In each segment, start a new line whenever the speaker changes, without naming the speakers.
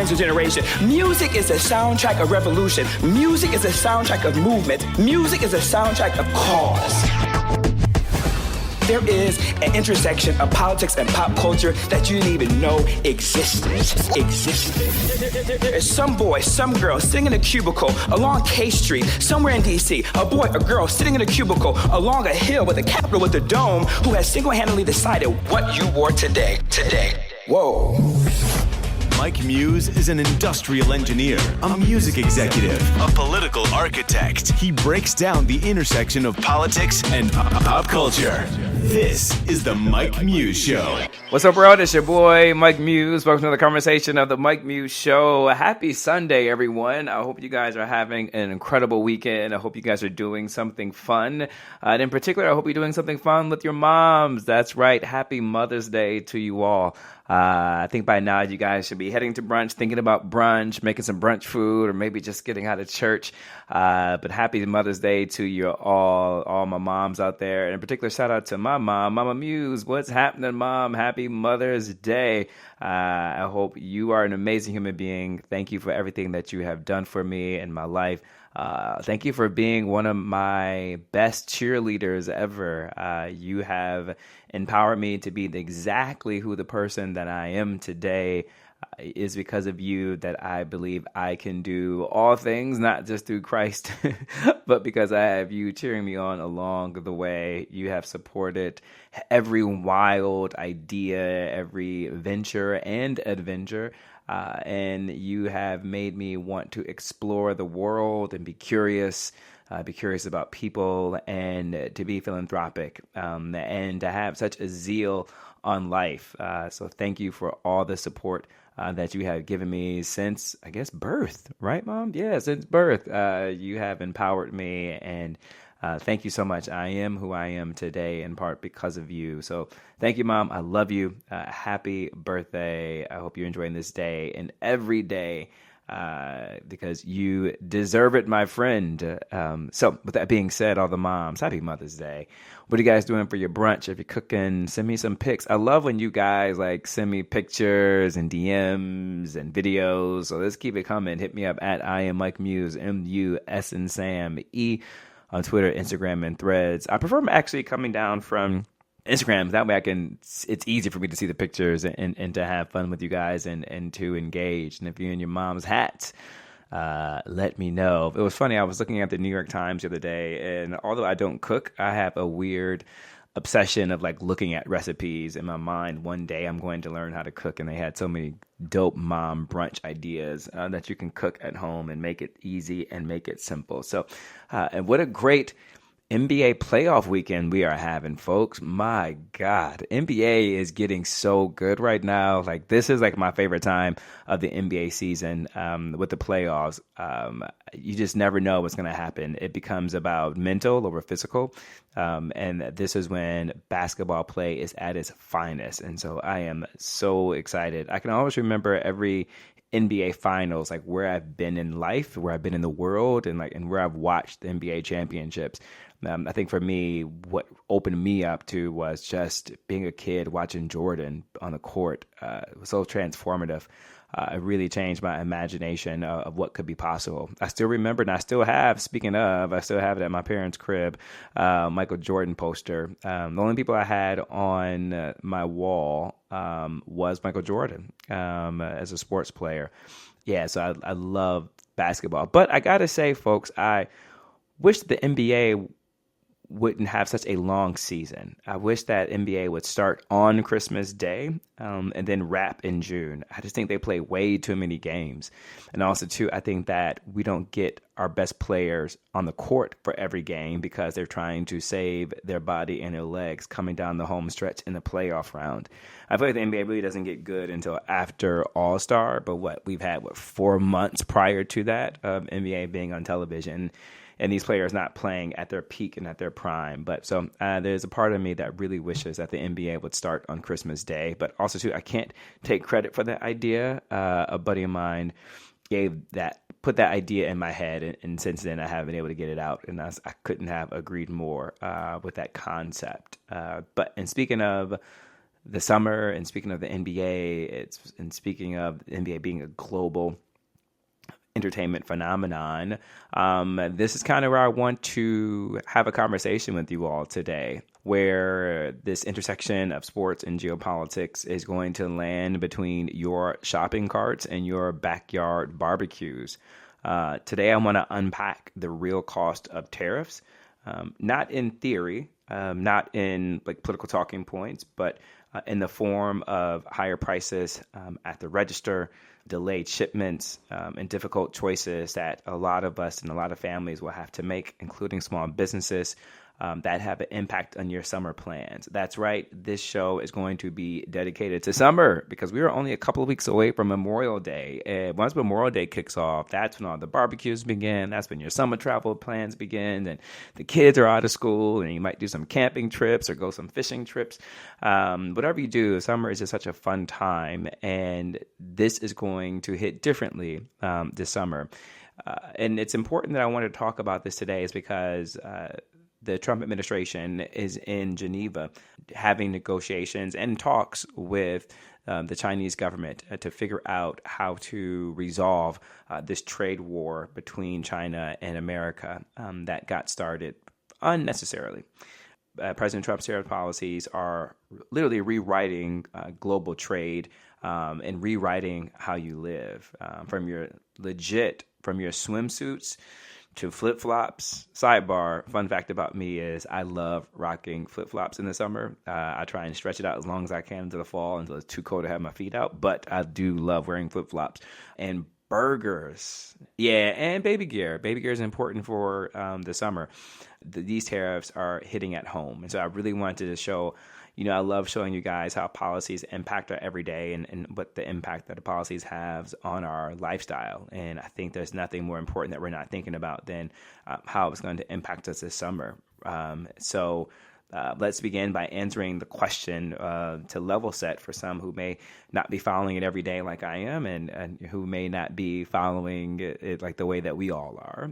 defines a generation. Music is a soundtrack of revolution. Music is a soundtrack of movement. Music is a soundtrack of cause. There is an intersection of politics and pop culture that you didn't even know existed. There's some boy, some girl sitting in a cubicle along K Street, somewhere in DC. A boy, a girl sitting in a cubicle along a hill with a Capitol with a dome who has single-handedly decided what you wore today. Whoa.
Mike Muse is an industrial engineer, a music executive, a political architect. He breaks down the intersection of politics and pop culture. This is the Mike Muse Show.
What's up, world? It's your boy, Mike Muse. Welcome to the conversation of the Mike Muse Show. Happy Sunday, everyone. I hope you guys are having an incredible weekend. I hope you guys are doing something fun. And in particular, I hope you're doing something fun with your moms. That's right. Happy Mother's Day to you all. I think by now you guys should be heading to brunch, thinking about brunch, making some brunch food, or maybe just getting out of church. But happy Mother's Day to you all my moms out there. And in particular, shout out to my mom, Mama Muse. What's happening, Mom? Happy Mother's Day. I hope you are an amazing human being. Thank you for everything that you have done for me in my life. Thank you for being one of my best cheerleaders ever. You have empowered me to be exactly who the person that I am today. Is because of you that I believe I can do all things, not just through Christ, but because I have you cheering me on along the way. You have supported every wild idea, every venture and adventure. And you have made me want to explore the world and be curious about people, and to be philanthropic, and to have such a zeal on life. So thank you for all the support that you have given me since, I guess, birth, right, Mom? Yeah, since birth. You have empowered me, and thank you so much. I am who I am today in part because of you. So thank you, Mom. I love you. Happy birthday. I hope you're enjoying this day and every day, because you deserve it, my friend. So with that being said, all the moms, happy Mother's Day. What are you guys doing for your brunch? If you're cooking, send me some pics. I love when you guys send me pictures and DMs and videos. So let's keep it coming. Hit me up at I am Mike Muse, M-U-S and Sam E on Twitter, Instagram, and Threads. I prefer actually coming down from Instagram. That way it's easy for me to see the pictures and to have fun with you guys and to engage. And if you're in your mom's hat, let me know. It was funny. I was looking at the New York Times the other day, and although I don't cook, I have a weird obsession of looking at recipes in my mind. One day I'm going to learn how to cook, and they had so many dope mom brunch ideas that you can cook at home and make it easy and make it simple. So, and what a great NBA playoff weekend we are having, folks. My God, NBA is getting so good right now. This is my favorite time of the NBA season, with the playoffs. You just never know what's going to happen. It becomes about mental over physical. And this is when basketball play is at its finest. And so I am so excited. I can always remember every NBA finals, where I've been in life, where I've been in the world, and where I've watched the NBA championships. I think for me, what opened me up to was just being a kid watching Jordan on the court. It was so transformative. It really changed my imagination of what could be possible. I still remember, and I still have, speaking of, I still have it at my parents' crib, Michael Jordan poster. The only people I had on my wall was Michael Jordan as a sports player. Yeah, so I love basketball. But I got to say, folks, I wish the NBA wouldn't have such a long season. I wish that NBA would start on Christmas Day and then wrap in June. I just think they play way too many games. And also, too, I think that we don't get our best players on the court for every game because they're trying to save their body and their legs coming down the home stretch in the playoff round. I feel like the NBA really doesn't get good until after All-Star, but we've had 4 months prior to that of NBA being on television, and these players not playing at their peak and at their prime. But so there's a part of me that really wishes that the NBA would start on Christmas Day. But also, too, I can't take credit for that idea. A buddy of mine put that idea in my head, and since then I haven't been able to get it out, and I couldn't have agreed more with that concept. But speaking of the summer, and speaking of the NBA, and speaking of the NBA being a global entertainment phenomenon, this is kind of where I want to have a conversation with you all today, where this intersection of sports and geopolitics is going to land between your shopping carts and your backyard barbecues. Today, I want to unpack the real cost of tariffs, not in theory, not in like political talking points, but in the form of higher prices at the register, delayed shipments, and difficult choices that a lot of us and a lot of families will have to make, including small businesses that have an impact on your summer plans. That's right. This show is going to be dedicated to summer because we are only a couple of weeks away from Memorial Day. And once Memorial Day kicks off, that's when all the barbecues begin. That's when your summer travel plans begin. And the kids are out of school and you might do some camping trips or go some fishing trips. Whatever you do, summer is just such a fun time. And this is going to hit differently this summer. And it's important that I want to talk about this today is because the Trump administration is in Geneva having negotiations and talks with the Chinese government to figure out how to resolve this trade war between China and America that got started unnecessarily. President Trump's tariff policies are literally rewriting global trade and rewriting how you live from your swimsuits to flip-flops. Sidebar, fun fact about me is I love rocking flip-flops in the summer. I try and stretch it out as long as I can into the fall until it's too cold to have my feet out. But I do love wearing flip-flops. And burgers. Yeah, and baby gear. Baby gear is important for the summer. These tariffs are hitting at home. And so I really wanted to show, I love showing you guys how policies impact our everyday and what the impact that the policies have on our lifestyle. And I think there's nothing more important that we're not thinking about than how it's going to impact us this summer. So let's begin by answering the question to level set for some who may not be following it every day like I am and who may not be following it like the way that we all are.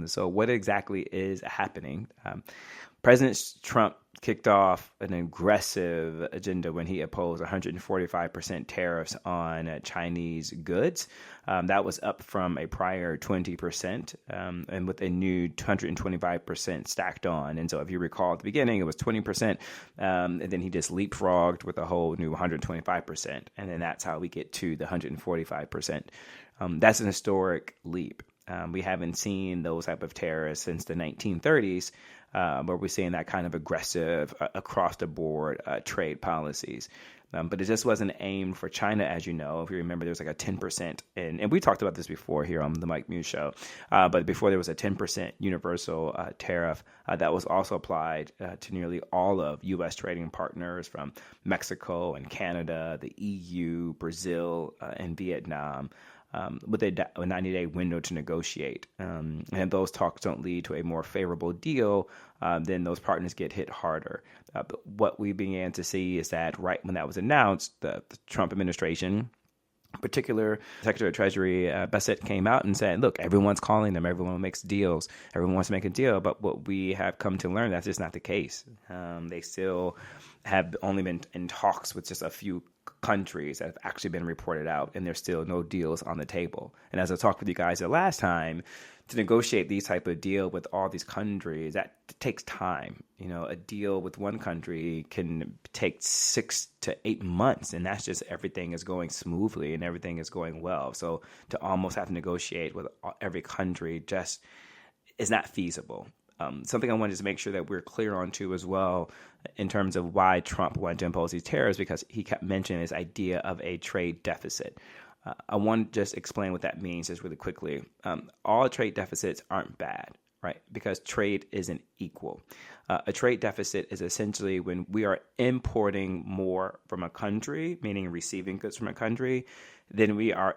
So what exactly is happening? President Trump kicked off an aggressive agenda when he opposed 145% tariffs on Chinese goods. That was up from a prior 20% and with a new 125% stacked on. And so if you recall at the beginning, it was 20%, and then he just leapfrogged with a whole new 125%. And then that's how we get to the 145%. That's an historic leap. We haven't seen those type of tariffs since the 1930s. Where we're seeing that kind of aggressive across-the-board trade policies. But it just wasn't aimed for China, as you know. If you remember, there was like a 10%, and we talked about this before here on the Mike Muse Show, but before there was a 10% universal tariff that was also applied to nearly all of U.S. trading partners from Mexico and Canada, the EU, Brazil, and Vietnam. With a 90-day window to negotiate. And if those talks don't lead to a more favorable deal, then those partners get hit harder. But what we began to see is that right when that was announced, the Trump administration, in particular, Secretary of Treasury Bassett came out and said, look, everyone's calling them. Everyone makes deals. Everyone wants to make a deal. But what we have come to learn, that's just not the case. They still have only been in talks with just a few countries that have actually been reported out, and there's still no deals on the table. And as I talked with you guys the last time, to negotiate these type of deal with all these countries, that takes time. A deal with one country can take 6 to 8 months, and that's just everything is going smoothly and everything is going well. So to almost have to negotiate with every country just is not feasible. Something I wanted to make sure that we're clear on too as well in terms of why Trump wanted to impose these tariffs, because he kept mentioning this idea of a trade deficit. I want to just explain what that means just really quickly. All trade deficits aren't bad, right? Because trade isn't equal. A trade deficit is essentially when we are importing more from a country, meaning receiving goods from a country, than we are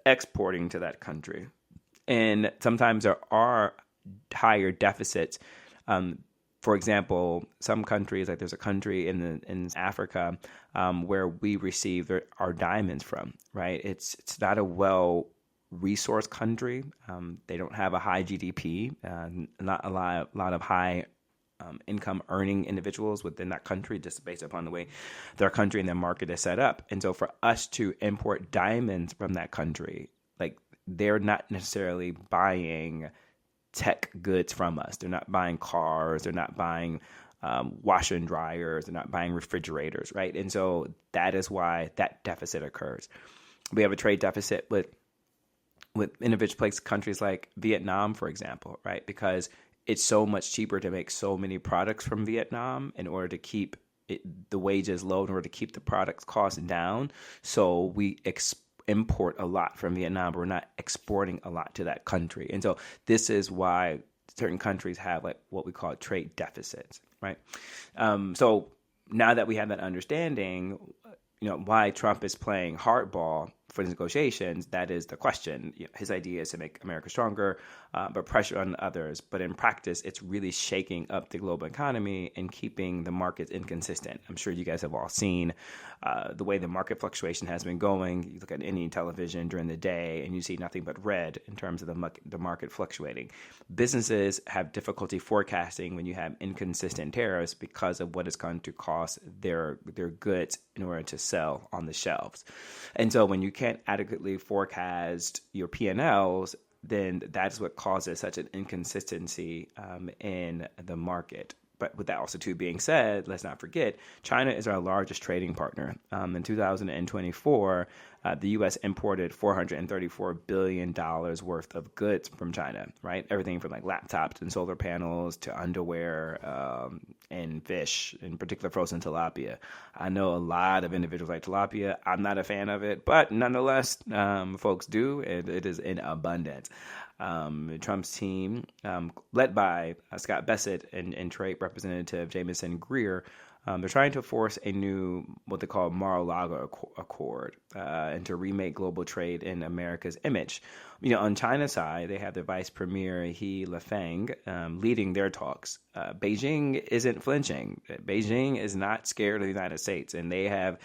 exporting to that country. And sometimes there are higher deficits. For example, some countries, like there's a country in Africa where we receive our diamonds from, right? It's not a well-resourced country. They don't have a high GDP, not a lot of high income earning individuals within that country, just based upon the way their country and their market is set up. And so for us to import diamonds from that country, like, they're not necessarily buying tech goods from us. They're not buying cars. They're not buying washer and dryers. They're not buying refrigerators, right? And so that is why that deficit occurs. We have a trade deficit with individual countries like Vietnam, for example, right? Because it's so much cheaper to make so many products from Vietnam in order to keep the wages low, in order to keep the products costs down. So we import a lot from Vietnam, but we're not exporting a lot to that country. And so this is why certain countries have like what we call trade deficits, right? So now that we have that understanding, why Trump is playing hardball for the negotiations, that is the question. His idea is to make America stronger, but pressure on others. But in practice, it's really shaking up the global economy and keeping the markets inconsistent. I'm sure you guys have all seen the way the market fluctuation has been going. You look at any television during the day and you see nothing but red in terms of the market fluctuating. Businesses have difficulty forecasting when you have inconsistent tariffs because of what it's going to cost their goods in order to sell on the shelves. And so when you can't adequately forecast your P&Ls, then that's what causes such an inconsistency in the market. But with that also too being said, let's not forget, China is our largest trading partner. In 2024, the U.S. imported $434 billion worth of goods from China, right? Everything from like laptops and solar panels to underwear and fish, in particular frozen tilapia. I know a lot of individuals like tilapia. I'm not a fan of it, but nonetheless, folks do, and it is in abundance. Trump's team, led by Scott Bessent and Trade Representative Jamieson Greer, they're trying to force a new, what they call Mar-a-Lago Accord, and to remake global trade in America's image. On China's side, they have their Vice Premier He Lifeng leading their talks. Beijing isn't flinching. Beijing is not scared of the United States, and they have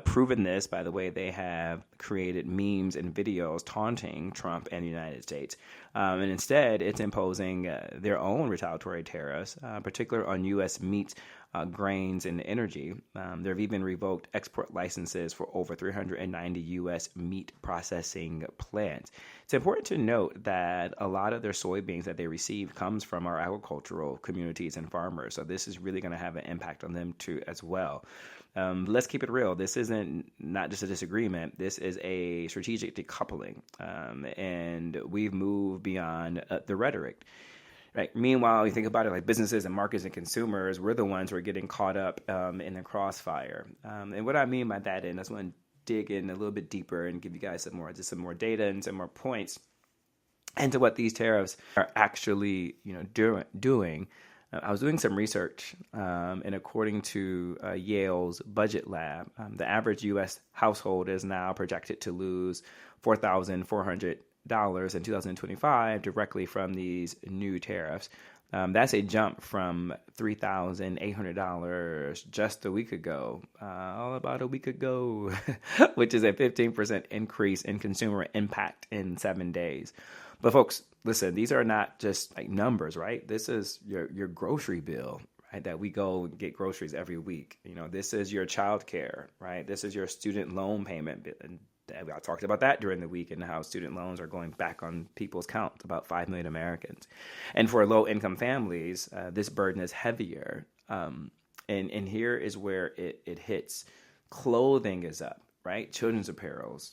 proven this by the way they have created memes and videos taunting Trump and the United States. And instead, it's imposing their own retaliatory tariffs, particularly on U.S. meat, grains, and energy. They've even revoked export licenses for over 390 U.S. meat processing plants. It's important to note that a lot of their soybeans that they receive comes from our agricultural communities and farmers. So this is really going to have an impact on them too as well. Let's keep it real. This isn't not just a disagreement. This is a strategic decoupling, and we've moved beyond the rhetoric. Right. Meanwhile, you think about it like businesses and markets and consumers, we're the ones who are getting caught up in the crossfire. And what I mean by that, and I just want to dig in a little bit deeper and give you guys some more data and some more points into what these tariffs are actually doing. I was doing some research, and according to Yale's Budget Lab, the average U.S. household is now projected to lose $4,400 in 2025 directly from these new tariffs. That's a jump from $3,800 just a week ago, about a week ago, which is a 15% increase in consumer impact in 7 days. But folks, listen, these are not just like numbers, right? This is your grocery bill, right? That we go get groceries every week. This is your child care, right? This is your student loan payment bill. And I talked about that during the week and how student loans are going back on people's counts, about 5 million Americans. And for low-income families, this burden is heavier. And here is where it hits. Clothing is up, right? Children's apparels,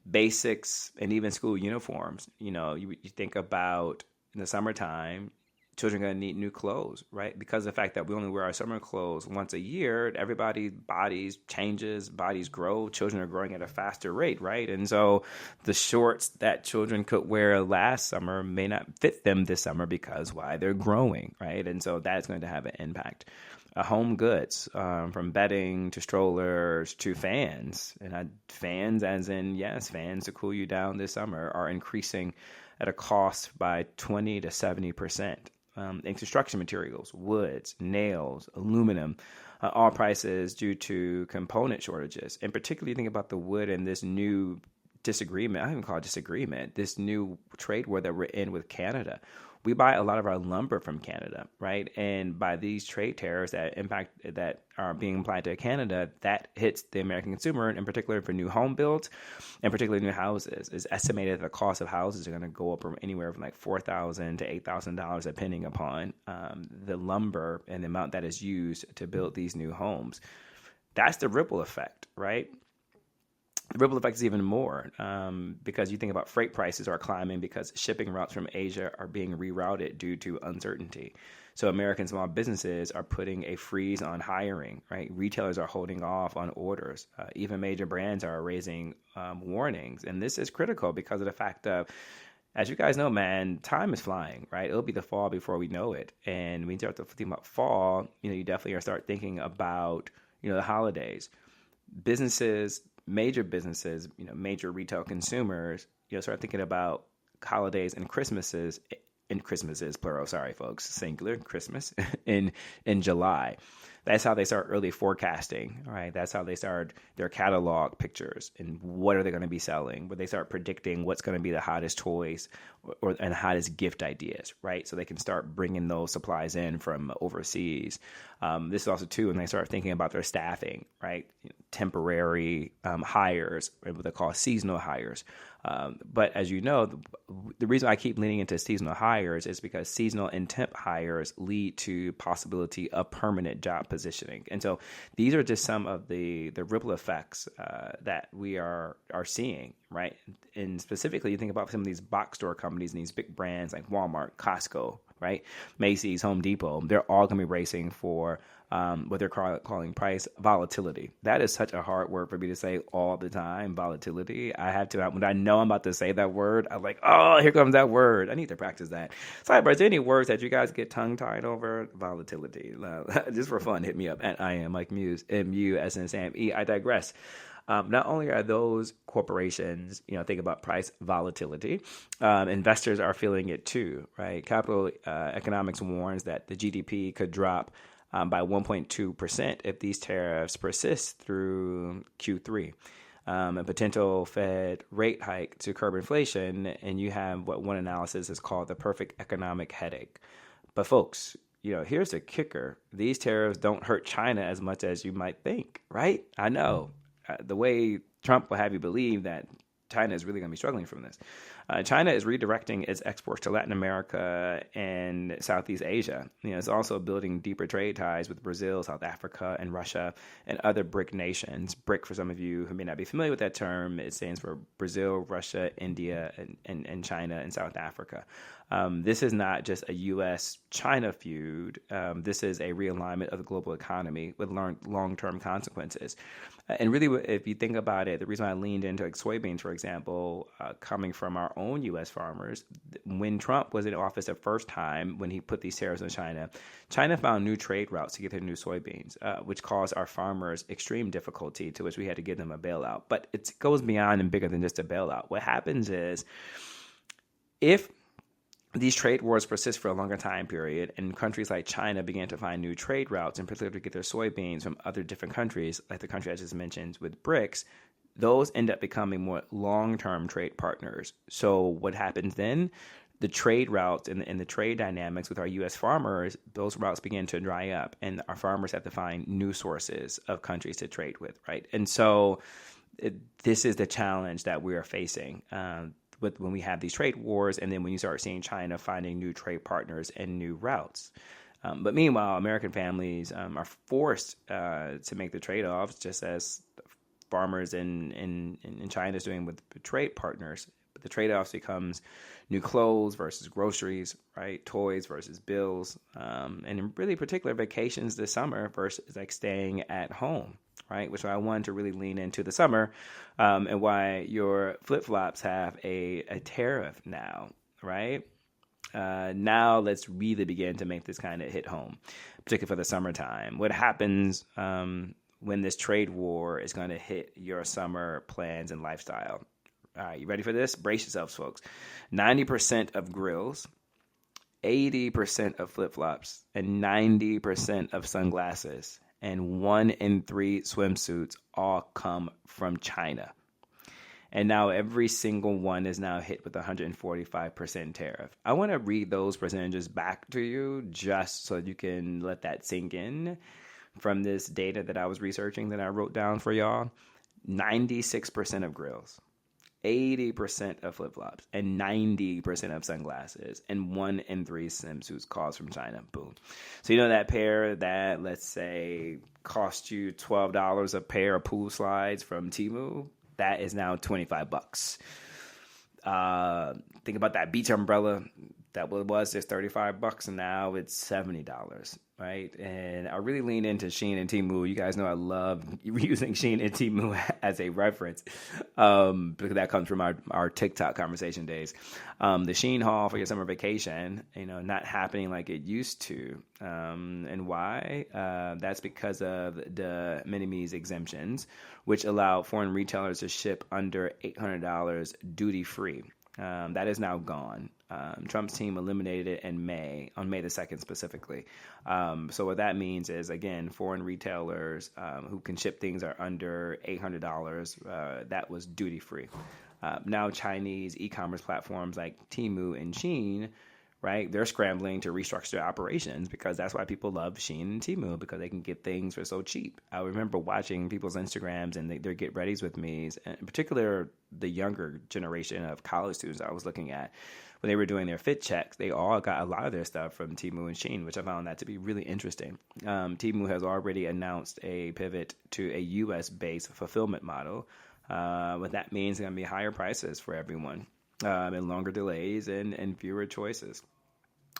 basics, and even school uniforms. You think about in the summertime, children are going to need new clothes, right? Because of the fact that we only wear our summer clothes once a year, everybody's bodies changes, bodies grow, children are growing at a faster rate, right? And so the shorts that children could wear last summer may not fit them this summer because why? They're growing, right? And so that's going to have an impact. Home goods, from bedding to strollers to fans, and fans as in, yes, fans to cool you down this summer are increasing at a cost by 20 to 70%. In construction materials, woods, nails, aluminum, all prices due to component shortages. And particularly think about the wood and this new disagreement. I don't even call it disagreement. This new trade war that we're in with Canada. we buy a lot of our lumber from Canada, right? And by these trade tariffs that are being applied to Canada, that hits the American consumer, in particular for new home builds, and particularly new houses. It's estimated that the cost of houses are going to go up from anywhere from like $4,000 to $8,000, depending upon the lumber and the amount that is used to build these new homes. That's the ripple effect, right? The ripple effect is even more because you think about freight prices are climbing because shipping routes from Asia are being rerouted due to uncertainty. So American small businesses are putting a freeze on hiring, right? Retailers are holding off on orders. Even major brands are raising warnings. And this is critical because of the fact of, as you guys know, man, time is flying, right? It'll be the fall before we know it. And when you start to think about fall, you definitely are start thinking about, the holidays. Major businesses, major retail consumers, start thinking about holidays and Christmases, plural, sorry, folks, singular, Christmas, in July. That's how they start early forecasting, right? That's how they start their catalog pictures and what are they going to be selling, where they start predicting what's going to be the hottest toys and hottest gift ideas, right? So they can start bringing those supplies in from overseas. This is also, too, when they start thinking about their staffing, right? Temporary hires, what they call seasonal hires. But as you know, the reason I keep leaning into seasonal hires is because seasonal and temp hires lead to possibility of permanent job positioning. And so these are just some of the ripple effects that we are seeing, right? And specifically, you think about some of these box store companies and these big brands like Walmart, Costco, right? Macy's, Home Depot, they're all going to be racing for what they're calling price volatility. That is such a hard word for me to say all the time, volatility. I have to, when I know I'm about to say that word, I'm like, oh, here comes that word. I need to practice that. Sorry, but is there any words that you guys get tongue-tied over? Volatility. Just for fun, hit me up at I am Mike Muse, M-U-S-N-S-A-M-E. I digress. Not only are those corporations, think about price volatility, investors are feeling it too, right? Capital Economics warns that the GDP could drop by 1.2% if these tariffs persist through Q3. A potential Fed rate hike to curb inflation, and you have what one analysis is called the perfect economic headache. But folks, here's the kicker. These tariffs don't hurt China as much as you might think, right? I know. The way Trump will have you believe that China is really going to be struggling from this. China is redirecting its exports to Latin America and Southeast Asia. It's also building deeper trade ties with Brazil, South Africa, and Russia, and other BRIC nations. BRIC, for some of you who may not be familiar with that term, it stands for Brazil, Russia, India, and China, and South Africa. This is not just a U.S.-China feud. This is a realignment of the global economy with long-term consequences. And really, if you think about it, the reason I leaned into soybeans, for example, coming from our own U.S. farmers, when Trump was in office the first time, when he put these tariffs on China, China found new trade routes to get their new soybeans, which caused our farmers extreme difficulty, to which we had to give them a bailout. But it goes beyond and bigger than just a bailout. What happens is, if these trade wars persist for a longer time period, and countries like China began to find new trade routes, in particular to get their soybeans from other different countries, like the country I just mentioned with BRICS, those end up becoming more long-term trade partners. So what happens then? The trade routes and the trade dynamics with our U.S. farmers, those routes begin to dry up, and our farmers have to find new sources of countries to trade with, right? And so this is the challenge that we are facing when we have these trade wars, and then when you start seeing China finding new trade partners and new routes. But meanwhile, American families are forced to make the trade-offs, just as farmers in China is doing with trade partners. But the trade-offs becomes new clothes versus groceries, right? Toys versus bills, and in really particular vacations this summer versus like staying at home, right? Which I wanted to really lean into the summer, and why your flip-flops have a tariff now, right? Now let's really begin to make this kind of hit home, particularly for the summertime. What happens when this trade war is going to hit your summer plans and lifestyle? All right, you ready for this? Brace yourselves, folks. 90% of grills, 80% of flip-flops, and 90% of sunglasses, and 1 in 3 swimsuits all come from China. And now every single one is now hit with a 145% tariff. I want to read those percentages back to you just so you can let that sink in from this data that I was researching that I wrote down for y'all. 96% of grills, 80% of flip-flops, and 90% of sunglasses, and 1 in 3 swimsuits caused from China. Boom. So you know that pair that, let's say, cost you $12 a pair of pool slides from Temu? That is now $25. Think about that beach umbrella. That was just $35, and now it's $70, right? And I really lean into Shein and Temu. You guys know I love using Shein and Temu as a reference because that comes from our TikTok conversation days. The Shein haul for your summer vacation, not happening like it used to. And why? That's because of the minimis exemptions, which allow foreign retailers to ship under $800 duty-free. That is now gone. Trump's team eliminated it on May the 2nd specifically. So what that means is, again, foreign retailers who can ship things are under $800, that was duty-free. Now Chinese e-commerce platforms like Temu and Shein, right, they're scrambling to restructure their operations because that's why people love Shein and Temu, because they can get things for so cheap. I remember watching people's Instagrams and their get readies with me's, and in particular the younger generation of college students I was looking at. When they were doing their fit checks, they all got a lot of their stuff from Temu and Shein, which I found that to be really interesting. Temu has already announced a pivot to a U.S.-based fulfillment model. What that means is going to be higher prices for everyone, and longer delays and fewer choices.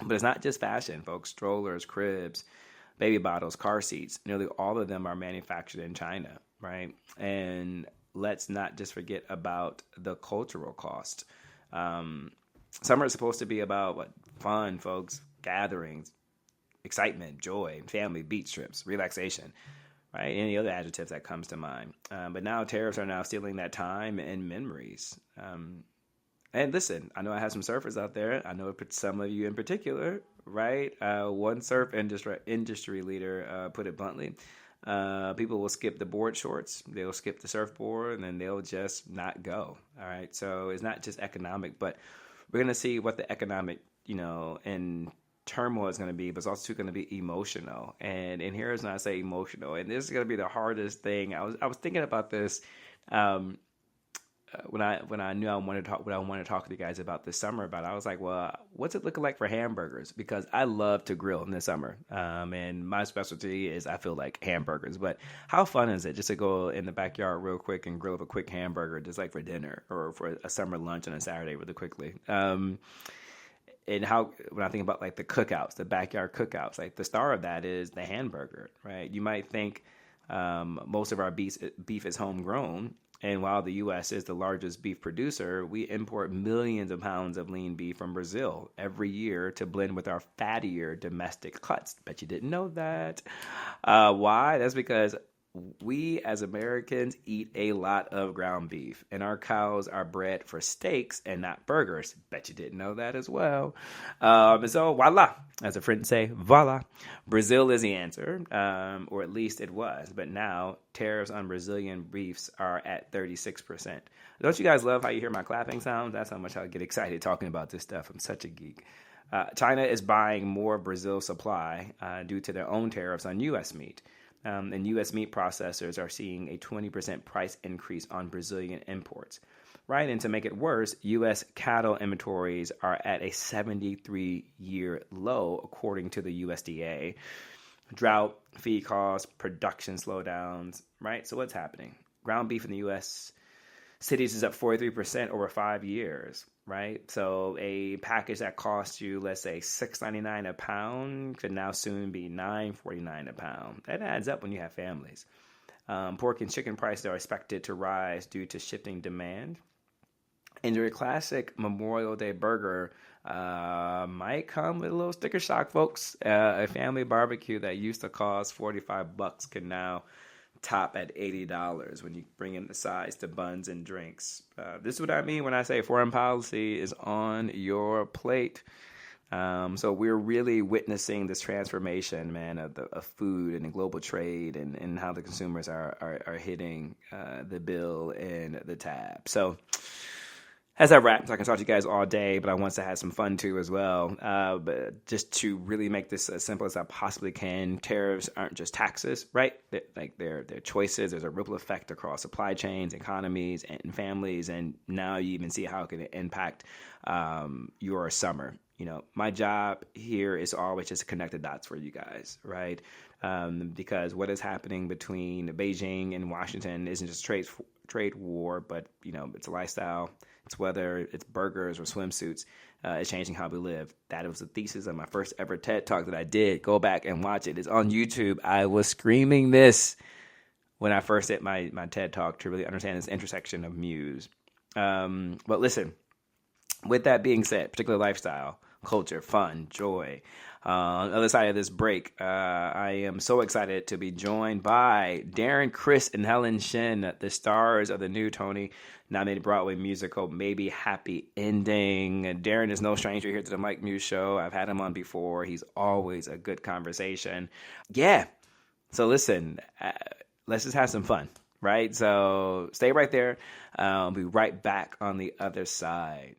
But it's not just fashion, folks. Strollers, cribs, baby bottles, car seats, nearly all of them are manufactured in China, right? And let's not just forget about the cultural cost. Summer is supposed to be about fun, folks, gatherings, excitement, joy, family, beach trips, relaxation, right? Any other adjectives that comes to mind. But now tariffs are now stealing that time and memories. And listen, I know I have some surfers out there. I know some of you in particular, right? One surf industry leader put it bluntly. People will skip the board shorts, they'll skip the surfboard, and then they'll just not go. All right. So it's not just economic, but we're going to see what the economic, and turmoil is going to be, but it's also going to be emotional. And here's when I say emotional, and this is going to be the hardest thing. I was thinking about this when I knew I wanted to talk to you guys about this summer about. I was like, well, what's it looking like for hamburgers? Because I love to grill in the summer, and my specialty is, I feel like, hamburgers. But how fun is it just to go in the backyard real quick and grill up a quick hamburger, just like for dinner or for a summer lunch on a Saturday really quickly? And when I think about like the cookouts, the backyard cookouts, like the star of that is the hamburger, right? You might think most of our beef is homegrown. And while the U.S. is the largest beef producer, we import millions of pounds of lean beef from Brazil every year to blend with our fattier domestic cuts. Bet you didn't know that. Why? That's because we as Americans eat a lot of ground beef, and our cows are bred for steaks and not burgers. Bet you didn't know that as well. So voila, as the French say, voila. Brazil is the answer, or at least it was. But now tariffs on Brazilian beefs are at 36%. Don't you guys love how you hear my clapping sounds? That's how much I get excited talking about this stuff. I'm such a geek. China is buying more Brazil supply due to their own tariffs on U.S. meat. And U.S. meat processors are seeing a 20% price increase on Brazilian imports. Right, and to make it worse, U.S. cattle inventories are at a 73-year low, according to the USDA. Drought, feed costs, production slowdowns, right? So what's happening? Ground beef in the U.S. cities is up 43% over 5 years, right? So a package that costs you, let's say, $6.99 a pound could now soon be $9.49 a pound. That adds up when you have families. Pork and chicken prices are expected to rise due to shifting demand. And your classic Memorial Day burger might come with a little sticker shock, folks. A family barbecue that used to cost $45 can now top at $80 when you bring in the sides, the buns, and drinks. This is what I mean when I say foreign policy is on your plate. So we're really witnessing this transformation, man, of food and the global trade and how the consumers are hitting the bill and the tab. So as I wrap, I can talk to you guys all day, but I want to have some fun too as well. But just to really make this as simple as I possibly can, tariffs aren't just taxes, right? They're choices. There's a ripple effect across supply chains, economies, and families. And now you even see how it can impact your summer. You know, my job here is always just to connect the dots for you guys, right? Because what is happening between Beijing and Washington isn't just trade war, but, you know, it's a lifestyle. It's whether it's burgers or swimsuits. It's changing how we live. That was the thesis of my first ever TED Talk that I did. Go back and watch it. It's on YouTube. I was screaming this when I first did my TED Talk to really understand this intersection of Muse. But listen, with that being said, particular lifestyle, culture, fun, joy. On the other side of this break, I am so excited to be joined by Darren Criss and Helen Shin, the stars of the new Tony-nominated Broadway musical, Maybe Happy Ending. Darren is no stranger here to the Mike Muse Show. I've had him on before. He's always a good conversation. Yeah. So listen, let's just have some fun, right? So stay right there. I'll be right back on the other side.